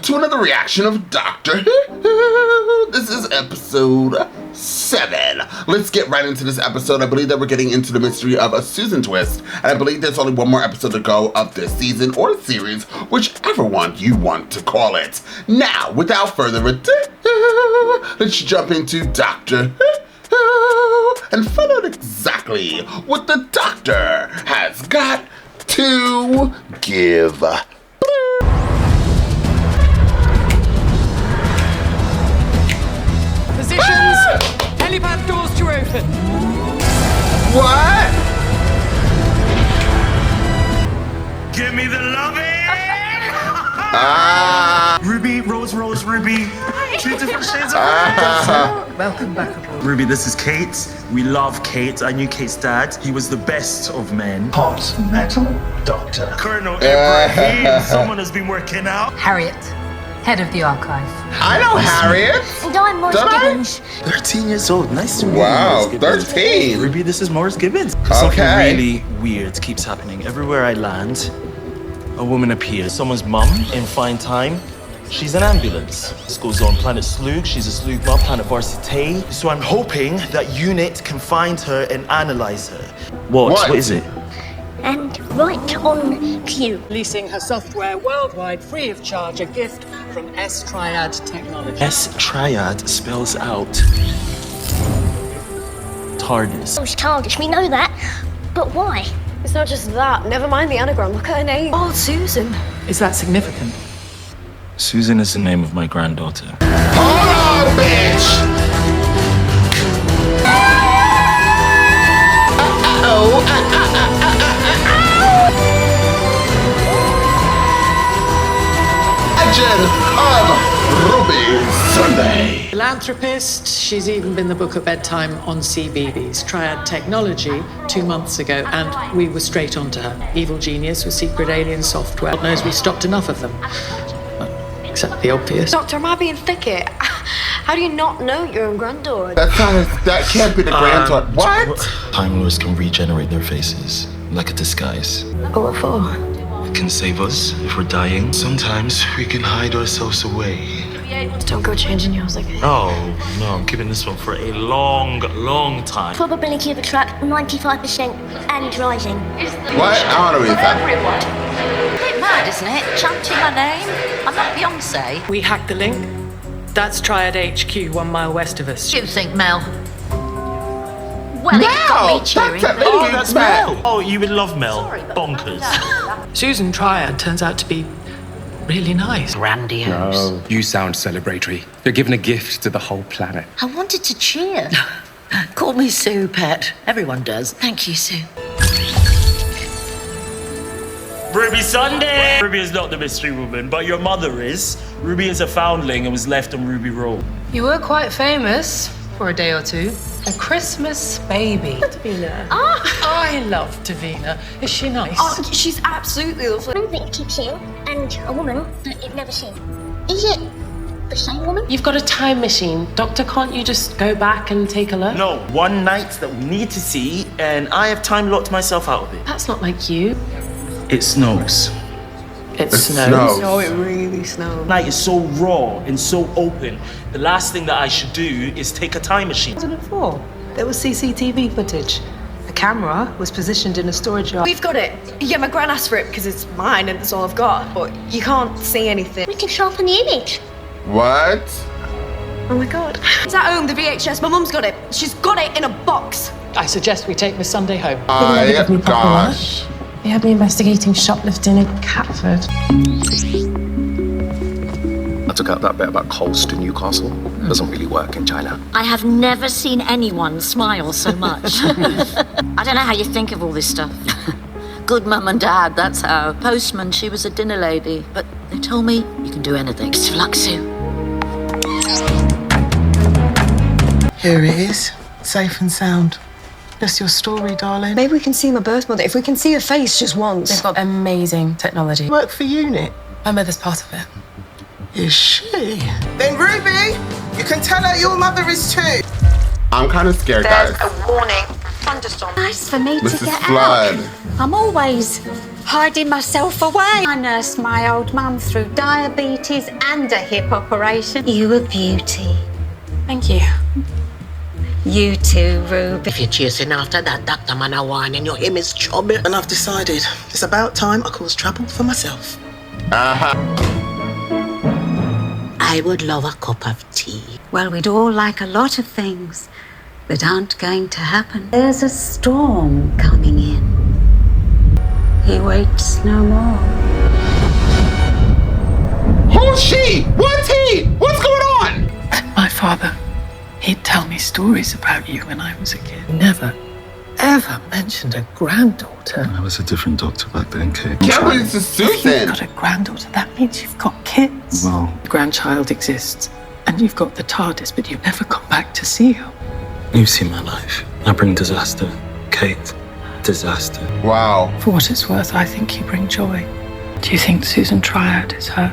to another reaction of Doctor Who. This is episode 7. Let's get right into this episode. I believe that we're getting into the mystery of a Susan twist, and I believe there's only one more episode to go of this season or series, whichever one you want to call it. Now, without further ado, let's jump into Doctor Who and find out exactly what the Doctor has got to give. Positions, helipad doors to open. What? Give me the loving! Ruby, Rose, Ruby. 2 different shades of Welcome back aboard. Ruby, this is Kate. We love Kate. I knew Kate's dad. He was the best of men. Hot metal doctor. Colonel Ibrahim. Someone has been working out. Harriet, head of the archive. I know Harriet. And I'm Morris Gibbons. 13 years old. Nice to meet you. Wow, Morris Gibbons. 13. Ruby, this is Morris Gibbons. Okay. Something really weird keeps happening. Everywhere I land, a woman appears. Someone's mum in fine time. She's an ambulance. This goes on Planet Slug. She's a Slug mum. Planet Varsity. So I'm hoping that UNIT can find her and analyze her. What is it? And right on cue. Leasing her software worldwide free of charge, a gift from Triad Technology. Triad spells out Tardis. Oh, it's Tardis, we know that. But why? It's not just that. Never mind the anagram. Look at her name. Oh, Susan. Is that significant? Susan is the name of my granddaughter. Hold on, bitch! Legend of Ruby Sunday. Philanthropist, she's even been the book at bedtime on CBeebies. Triad Technology 2 months ago, and we were straight onto her. Evil genius with secret alien software. God knows we stopped enough of them. Except the obvious. Doctor, am I being thicket? How do you not know your own granddaughter? That can't be the granddaughter. What? Time Lords can regenerate their faces, like a disguise. What for? It can save us if we're dying. Sometimes we can hide ourselves away. Don't go changing yours again. Oh, no, I'm keeping this one for a long, long time. Probability of a track, 95% and rising. What? I don't know what you're talking A bit mad, isn't it? Chanting my name. I'm not Beyonce. We hacked the link. That's Triad HQ 1 mile west of us. What do you think, Mel? Well, it got me cheering. Oh, that's Mel. Oh, you would love Mel. Sorry, but- Bonkers. Susan Triad turns out to be really nice. Grandiose. Oh, you sound celebratory. You're giving a gift to the whole planet. I wanted to cheer. Call me Sue, pet. Everyone does. Thank you, Sue. Ruby Sunday! Ruby is not the mystery woman, but your mother is. Ruby is a foundling and was left on Ruby Road. You were quite famous for a day or two. A Christmas baby. Davina. I love Davina. Is she nice? Oh, she's absolutely lovely. One thing keeps seeing, and a woman that you've never seen. Is it the same woman? You've got a time machine. Doctor, can't you just go back and take a look? No, one night that we need to see, and I have time locked myself out of it. That's not like you. It snows. It snows. Oh, it really snows. Night is so raw and so open. The last thing that I should do is take a time machine. 2004. There was CCTV footage. The camera was positioned in a storage yard. We've got it. Yeah, my gran asked for it because it's mine and it's all I've got. But you can't see anything. We can sharpen the image. What? Oh my God. It's at home, the VHS. My mum's got it. She's got it in a box. I suggest we take Miss Sunday home. Gosh. They had me investigating shoplifting in Catford. I took out that bit about Coles to Newcastle. Doesn't really work in China. I have never seen anyone smile so much. I don't know how you think of all this stuff. Good mum and dad, that's how. Postman, she was a dinner lady. But they told me you can do anything. Best of luck, Sue. Here it is, safe and sound. Just your story, darling. Maybe we can see my birth mother if we can see her face just once. They've got amazing technology. Work for UNIT. My mother's part of it. Is she? Then Ruby, you can tell her your mother is too. I'm kind of scared, guys. There's a warning. Thunderstorm. Nice for me This to is get Flood. out. I'm always hiding myself away. I nursed my old mum through diabetes and a hip operation. You a beauty. Thank you. You too, Ruby. If you're chasing after that Dr. Manawine and your image trouble. And I've decided it's about time I cause trouble for myself. I would love a cup of tea. Well, we'd all like a lot of things that aren't going to happen. There's a storm coming in. He waits no more. Who's she? What's he? What's going on? My father, he'd tell me stories about you when I was a kid. Never, ever mentioned a granddaughter. I was a different doctor back then, Kate. Can't believe this is If you've Susan. got a granddaughter, that means you've got kids. Well, The grandchild exists, and you've got the Tardis, but you never come back to see her. you've seen my life. I bring disaster, Kate. Disaster. Wow. For what it's worth, I think you bring joy. Do you think Susan Triad is her?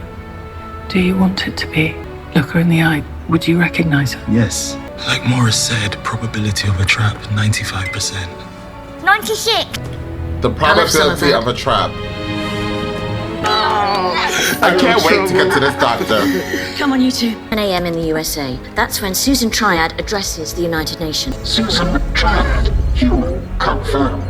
Do you want it to be? Look her in the eye. Would you recognize her? Yes. Like Morris said, probability of a trap, 95%. 96. The probability of a trap. I can't wait to get to this doctor. Come on, you two. 10 a.m. in the USA. That's when Susan Triad addresses the United Nations. Susan Triad, human confirmed.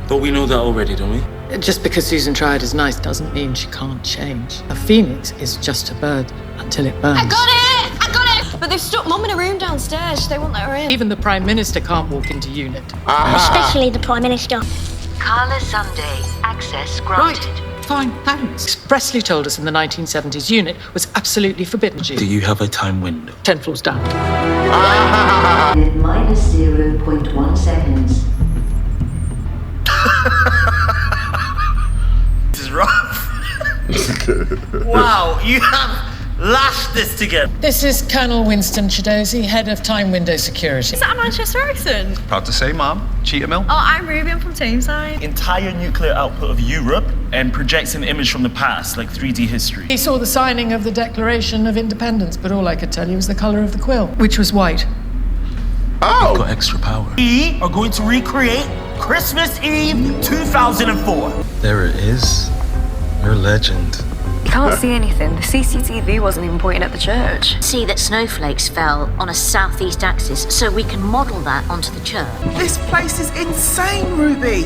But we know that already, don't we? Just because Susan Triad is nice doesn't mean she can't change. A phoenix is just a bird until it burns. I got it! I got it! But they've stuck Mum in a room downstairs. They won't let her in. Even the Prime Minister can't walk into unit. Especially the Prime Minister. Carla Sunday. Access granted. Fine, thanks. Expressly told us in the 1970s unit was absolutely forbidden. Do you have a time window? 10 floors down. Minus 0.1 seconds. This is rough. Wow, you have lashed this together. This is Colonel Winston Chidozi, head of Time Window Security. Is that a Manchester accent? Proud to say, Mom. Cheetah Mill. Oh, I'm Ruby. I'm from Tameside. Entire nuclear output of Europe and projects an image from the past, like 3D history. He saw the signing of the Declaration of Independence, but all I could tell you was the colour of the quill, which was white. Got extra power. We are going to recreate Christmas Eve 2004. There it is. You're a legend. Can't see anything. The CCTV wasn't even pointing at the church. See that snowflakes fell on a southeast axis, so we can model that onto the church. This place is insane, Ruby.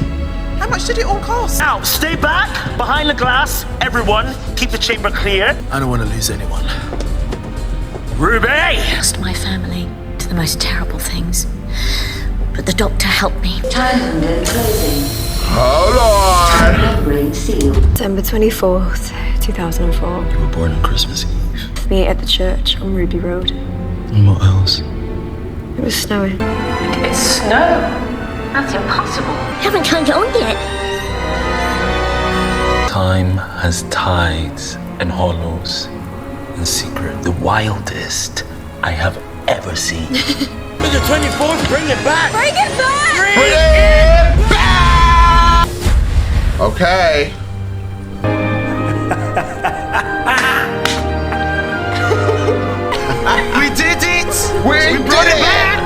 How much did it all cost? Now, stay back, behind the glass. Everyone, keep the chamber clear. I don't want to lose anyone. Ruby! Lost my family to the most terrible things. But the doctor helped me. Time window closing. Hold on. Brain sealed. December 24th, 2004. You were born on Christmas Eve. Meet at the church on Ruby Road. And what else? It was snowing. It's snow. That's impossible. Haven't turned it on yet. Time has tides and hollows and secret, the wildest I have ever seen. For the 24th, bring it back! Bring it back! Bring it back! Okay. We did it! We brought it back!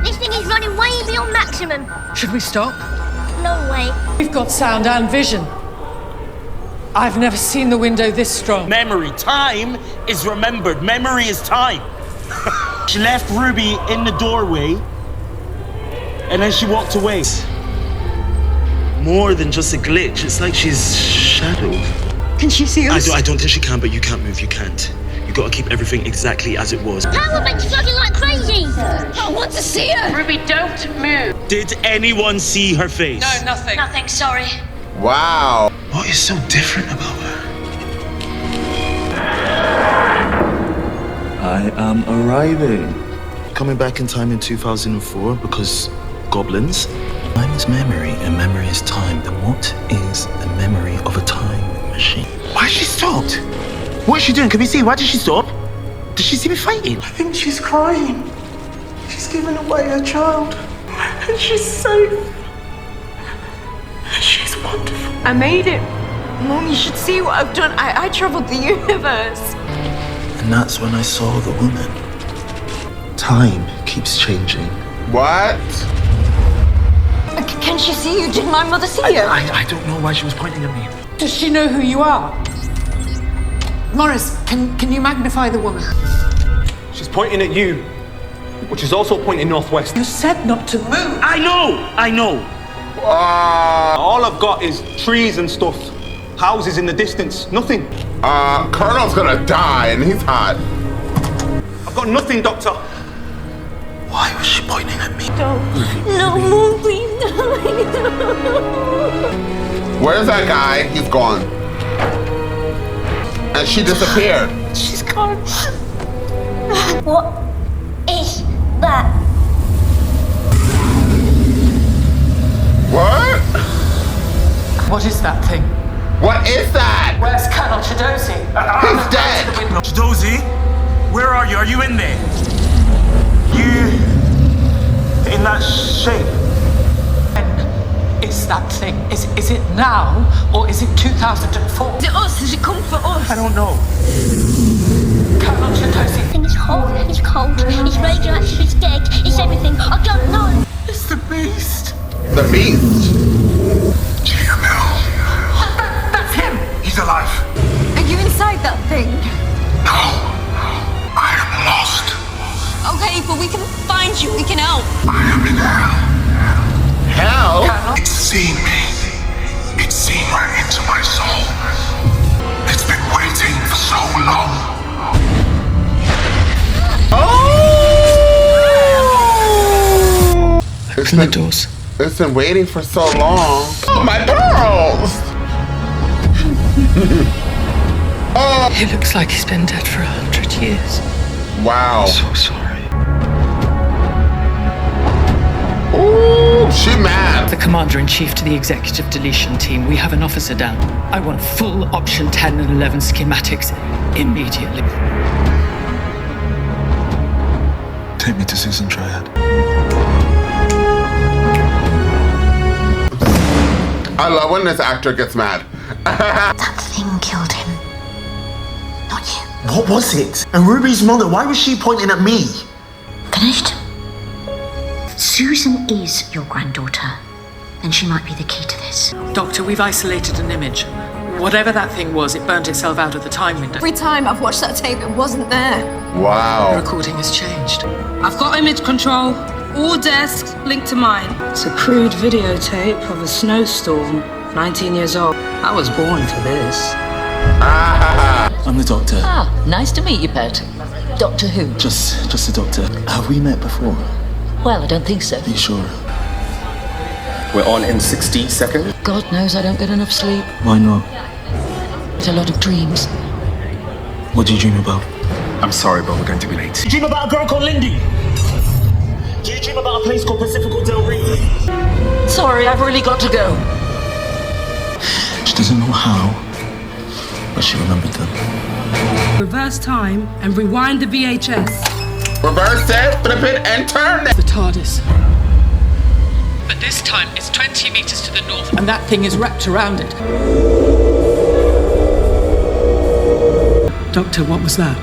This thing is running way beyond maximum. Should we stop? No way. We've got sound and vision. I've never seen the window this strong. Memory. Time is remembered. Memory is time. She left Ruby in the doorway, and then she walked away. More than just a glitch. It's like she's shadowed. Can she see us? I don't think she can, but you can't move. You can't. You gotta keep everything exactly as it was. Power bank's plugging like crazy. I want to see her. Ruby, don't move. Did anyone see her face? No, nothing. Nothing, sorry. Wow. What is so different about her? I am arriving. Coming back in time in 2004 because goblins. Time is memory and memory is time. Then what is the memory of a time machine? Why she stopped? What is she doing? Can we see? Why did she stop? Did she see me fighting? I think she's crying. She's given away her child. And she's safe. She's wonderful. I made it. Mom, you should see what I've done. I traveled the universe. And that's when I saw the woman. Time keeps changing. What? Can she see you? Did my mother see you? I don't know why she was pointing at me. Does she know who you are? Morris, can you magnify the woman? She's pointing at you, but she's also pointing northwest. You said not to move. I know. All I've got is trees and stuff. Houses in the distance. Nothing. Colonel's gonna die and he's hot. I've got nothing, Doctor. Why was she pointing at me? No, Mom, please, no. Where's that guy? He's gone. And she disappeared. She's gone. What is that? What? What is that thing? What is that? Where's Colonel Chidozi? He's dead. Chidozi, where are you? Are you in there? You in that shape? When is that thing? Is it now or is it 2004? Is it us? Has it come for us? I don't know. Colonel Chidozi. It's hot, it's cold, it's radioactive, it's dead, it's everything. I don't know. It's the beast. The beast. That's him. He's alive. Are you inside that thing? No, I am lost. Okay, but we can find you. We can help. I am in hell. Hell? It's seen me. It's seen right into my soul. It's been waiting for so long. Open the doors. It's been waiting for so long. Oh, my pearls! Oh! He looks like he's been dead for 100 years. Wow. I'm so sorry. Ooh, she mad. The Commander-in-Chief to the Executive Deletion Team. We have an officer down. I want full Option 10 and 11 schematics immediately. Take me to Susan Triad. I love when this actor gets mad. That thing killed him. Not you. What was it? And Ruby's mother, why was she pointing at me? Finished? Susan is your granddaughter. And she might be the key to this. Doctor, we've isolated an image. Whatever that thing was, it burnt itself out of the time window. Every time I've watched that tape, it wasn't there. Wow. The recording has changed. I've got image control. All desks linked to mine. It's a crude videotape of a snowstorm. 19 years old. I was born for this. I'm the doctor. Ah, nice to meet you, Pet. Doctor who? Just the doctor. Have we met before? Well, I don't think so. Are you sure? We're on in 60 seconds. God knows I don't get enough sleep. Why not? Get a lot of dreams. What do you dream about? I'm sorry, but we're going to be late. Do you dream about a girl called Lindy? Do you dream about a place called Pacifico Del Rey? Sorry, I've really got to go. She doesn't know how, but she remembered them. Reverse time and rewind the VHS. Reverse it, flip it, and turn it. The Tardis. But this time it's 20 meters to the north, and that thing is wrapped around it. Doctor, what was that?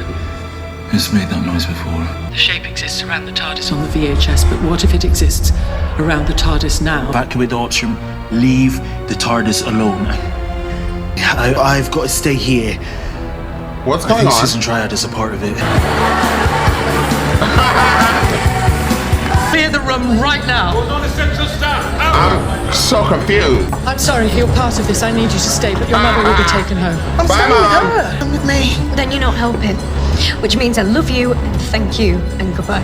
Who's made that noise before? The shape exists around the TARDIS on the VHS, but what if it exists around the TARDIS now? Evacuate the option. Leave the TARDIS alone. I've got to stay here. What's I going think on? Susan Triad is a part of it. Clear the room right now. I'm so confused. I'm sorry, you're part of this. I need you to stay, but your mother will be taken home. Bye, Mom. Come with me. Then you're not helping. Which means I love you, and thank you, and goodbye.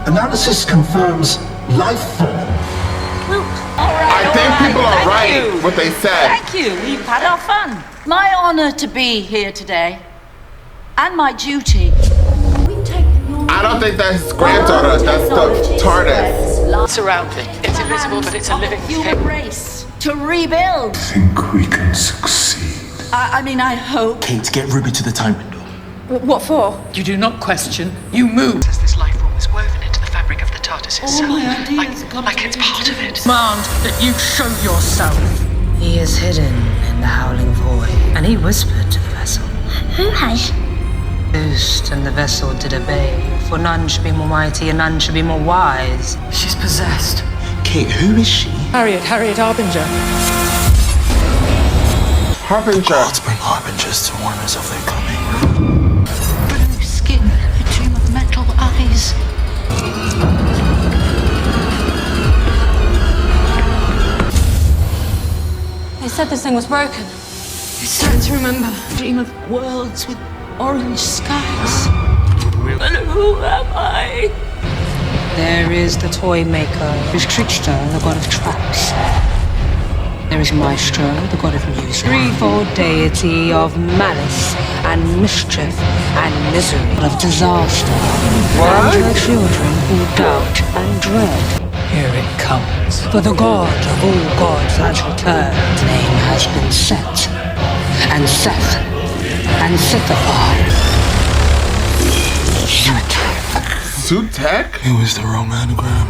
Analysis confirms life form. I think people are right what they said. Thank you. We've had our fun. My honor to be here today. And my duty. I don't think that's his granddaughter. That's the TARDIS. Surrounding. It's invisible, but it's a living Human thing. race to rebuild. I think we can succeed. I mean, I hope. Kate, get Ruby to the time window. What for? You do not question, you move. As this life form is woven into the fabric of the TARDIS itself. my ideas like it's part of it. Demand that you show yourself. He is hidden in the howling void, and he whispered to the vessel. Who has? Loosed, and the vessel did obey. For none should be more mighty, and none should be more wise. She's possessed. Kate, who is she? Harriet Harbinger. Harbinger. Gods bring harbingers to warn us of their coming. Blue skin, a dream of metal eyes. They said this thing was broken. It's starting to remember. Dream of worlds with orange skies. And who am I? There is the toy maker. There's Trickster, the god of traps. There is Maestro, the god of music. Threefold deity of malice and mischief and misery, of disaster. What? And her children who doubt and dread. Here it comes. For the god of all gods has returned. His name has been Set, and Seth, and Sithafar. Sutekh? It was the wrong anagram.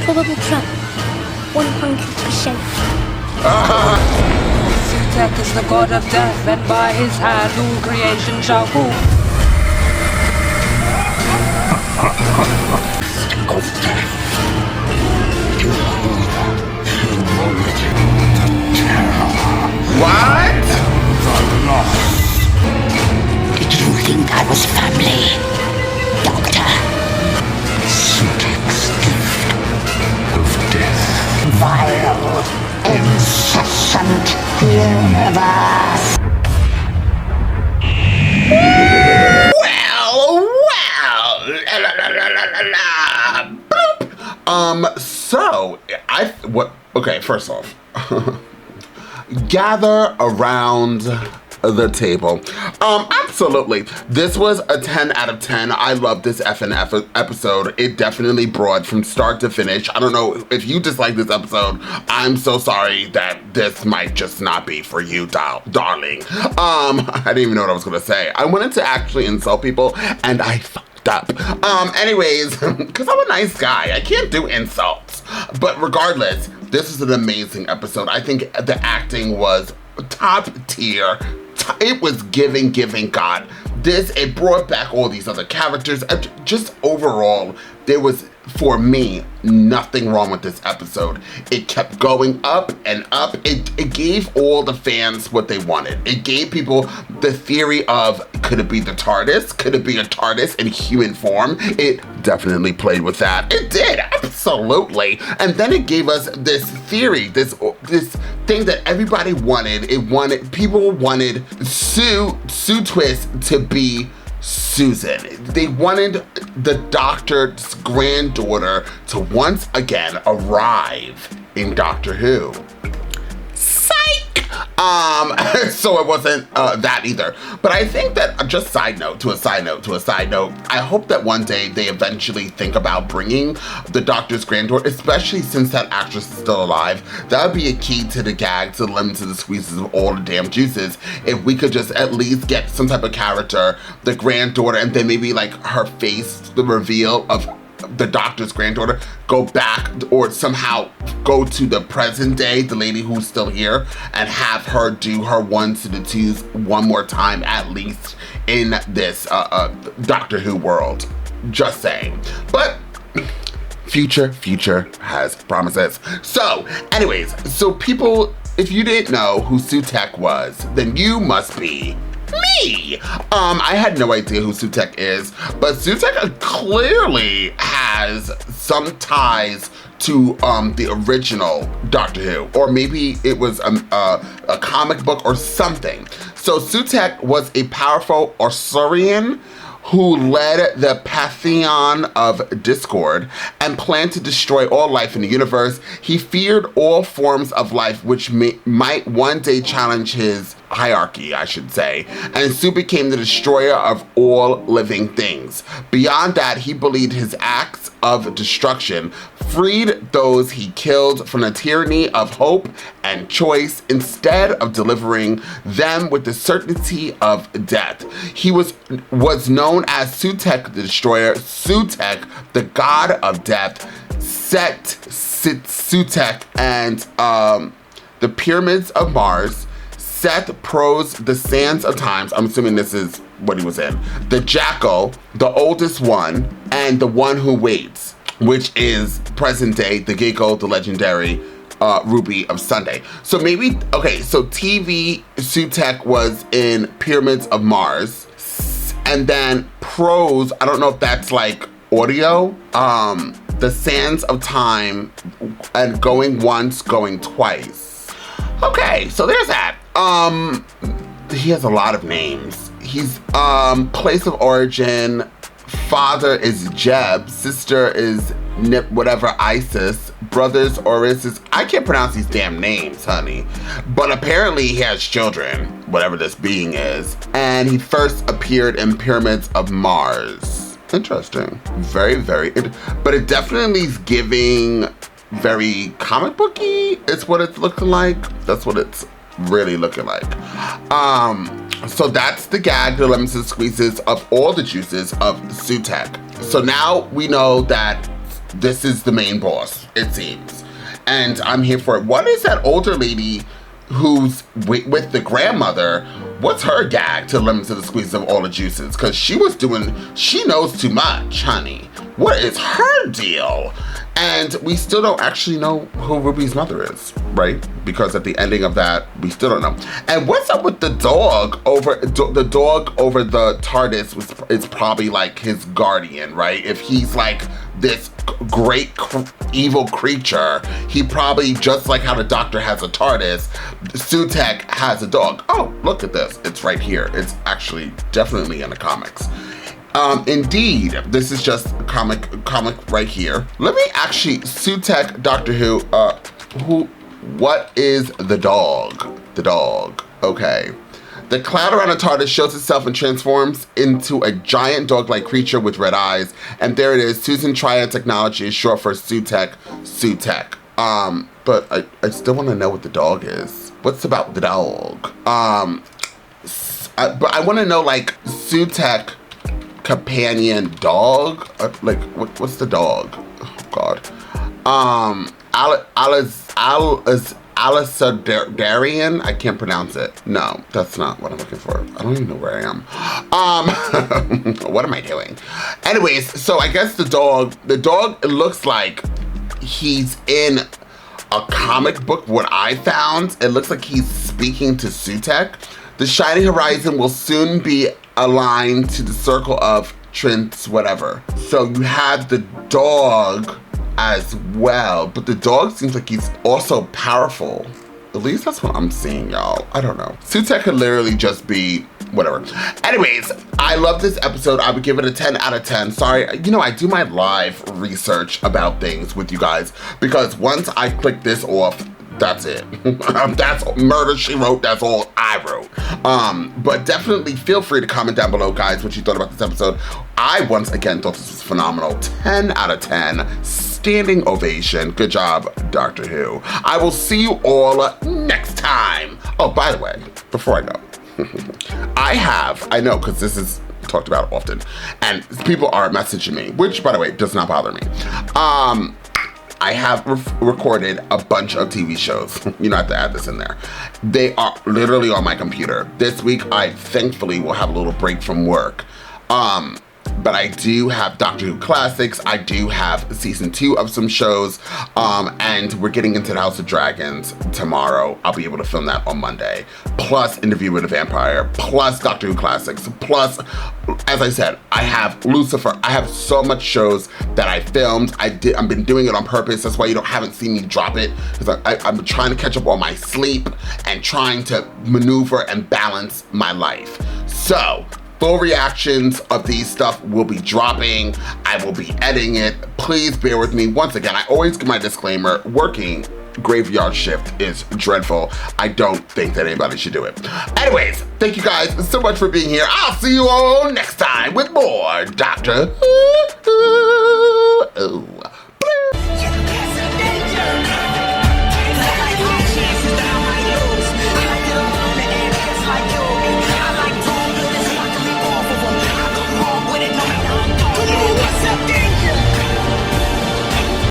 Probable trap. 100%. Sutekh is the god of death, and by his hand all creation shall fall. Of death. What? Did you think I was family, Doctor? Sutekh's gift of death. Vile, incessant universe. Okay, first off, gather around the table. Absolutely. This was a 10 out of 10. I love this FNF episode. It definitely brought from start to finish. I don't know if you dislike this episode. I'm so sorry that this might just not be for you, darling. I didn't even know what I was gonna say. I wanted to actually insult people and I fucked up. Anyways, because I'm a nice guy. I can't do insults. But regardless, this is an amazing episode. I think the acting was top tier. It was giving God. It brought back all these other characters. Just overall, there was, for me, nothing wrong with this episode. It kept going up and up. It gave all the fans what they wanted. It gave people the theory of, could it be the Tardis? Could it be a Tardis in human form? It definitely played with that. It did, absolutely. And then it gave us this theory, this thing that everybody wanted. People wanted Sue Twist to be Susan. They wanted the doctor's granddaughter to once again arrive in Doctor Who. Psych! So it wasn't that either. But I think that, just side note to a side note, I hope that one day they eventually think about bringing the doctor's granddaughter, especially since that actress is still alive. That would be a key to the gag, to the lemon, to the squeezes of all the damn juices. If we could just at least get some type of character, the granddaughter, and then maybe like her face, the reveal of the doctor's granddaughter, go back or somehow go to the present day, the lady who's still here, and have her do her ones to the twos one more time at least in this Doctor Who world. Just saying. But future has promises. So anyways, so people, if you didn't know who Sutekh was, then you must be me. I had no idea who Sutekh is, but Sutekh clearly has some ties to the original Doctor Who, or maybe it was a comic book or something. So Sutekh was a powerful Osirian who led the Pantheon of Discord and planned to destroy all life in the universe. He feared all forms of life which might one day challenge his hierarchy, I should say, and Sue became the destroyer of all living things. Beyond that, he believed his acts of destruction freed those he killed from the tyranny of hope and choice instead of delivering them with the certainty of death. He was known as Sutekh the Destroyer, Sutekh the God of Death, Sutekh, and the Pyramids of Mars, Seth Prose The Sands of Times, I'm assuming this is what he was in, The Jackal, The Oldest One, and The One Who Waits, which is present day, the Gecko, the legendary Ruby of Sunday. So maybe, okay, so TV, Sutekh was in Pyramids of Mars, and then Prose, I don't know if that's like audio, The Sands of Time, and Going Once, Going Twice. Okay, so there's that. He has a lot of names. He's place of origin, father is Jeb, sister is Nip whatever Isis, brothers Orisis. I can't pronounce these damn names, honey. But apparently he has children, whatever this being is. And he first appeared in Pyramids of Mars. Interesting. Very, but it definitely is giving very comic booky. It's what it's looking like. That's what it's really looking like. So that's the gag, the lemons and squeezes of all the juices of Sutekh. So now we know that this is the main boss, it seems. And I'm here for it. What is that older lady who's with the grandmother? What's her gag to the lemons and the squeezes of all the juices? Because she knows too much, honey. What is her deal? And we still don't actually know who Ruby's mother is, right? Because at the ending of that, we still don't know. And what's up with the dog over the Tardis? Is probably like his guardian, right? If he's like this great evil creature, he probably, just like how the Doctor has a Tardis, Sutekh has a dog. Oh, look at this. It's right here. It's actually definitely in the comics. Indeed, this is just a comic right here. Let me actually, Sutekh, Doctor Who, what is the dog? The dog, okay. The cloud around the TARDIS shows itself and transforms into a giant dog-like creature with red eyes. And there it is, Susan Triad Technology is short for Sutekh. But I still want to know what the dog is. What's about the dog? But I want to know, like, Sutekh companion dog, like what's the dog? Oh God, Alisadarian. I can't pronounce it. No, that's not what I'm looking for. I don't even know where I am. What am I doing? Anyways, so I guess the dog. It looks like he's in a comic book. What I found, it looks like he's speaking to Sutekh. The shining horizon will soon be aligned to the circle of Trent's whatever. So you have the dog as well, but the dog seems like he's also powerful. At least that's what I'm seeing, y'all. I don't know. Sutekh could literally just be whatever. Anyways, I love this episode. I would give it a 10 out of 10. Sorry, you know, I do my live research about things with you guys because once I click this off, that's it. That's Murder, She Wrote. That's all I wrote. But definitely feel free to comment down below, guys, what you thought about this episode. I, once again, thought this was phenomenal. 10 out of 10. Standing ovation. Good job, Doctor Who. I will see you all next time. Oh, by the way, before I go, I know, because this is talked about often, and people are messaging me, which, by the way, does not bother me. I have recorded a bunch of TV shows. You know, I have to add this in there. They are literally on my computer. This week, I thankfully will have a little break from work. But I do have Doctor Who Classics. I do have season 2 of some shows. And we're getting into the House of Dragons tomorrow. I'll be able to film that on Monday. Plus Interview with a Vampire. Plus Doctor Who Classics. Plus, as I said, I have Lucifer. I have so much shows that I filmed. I've been doing it on purpose. That's why you haven't seen me drop it. Because I'm trying to catch up on my sleep and trying to maneuver and balance my life. So, full reactions of these stuff will be dropping. I will be editing it. Please bear with me. Once again, I always give my disclaimer, working graveyard shift is dreadful. I don't think that anybody should do it. Anyways, thank you guys so much for being here. I'll see you all next time with more Doctor Who.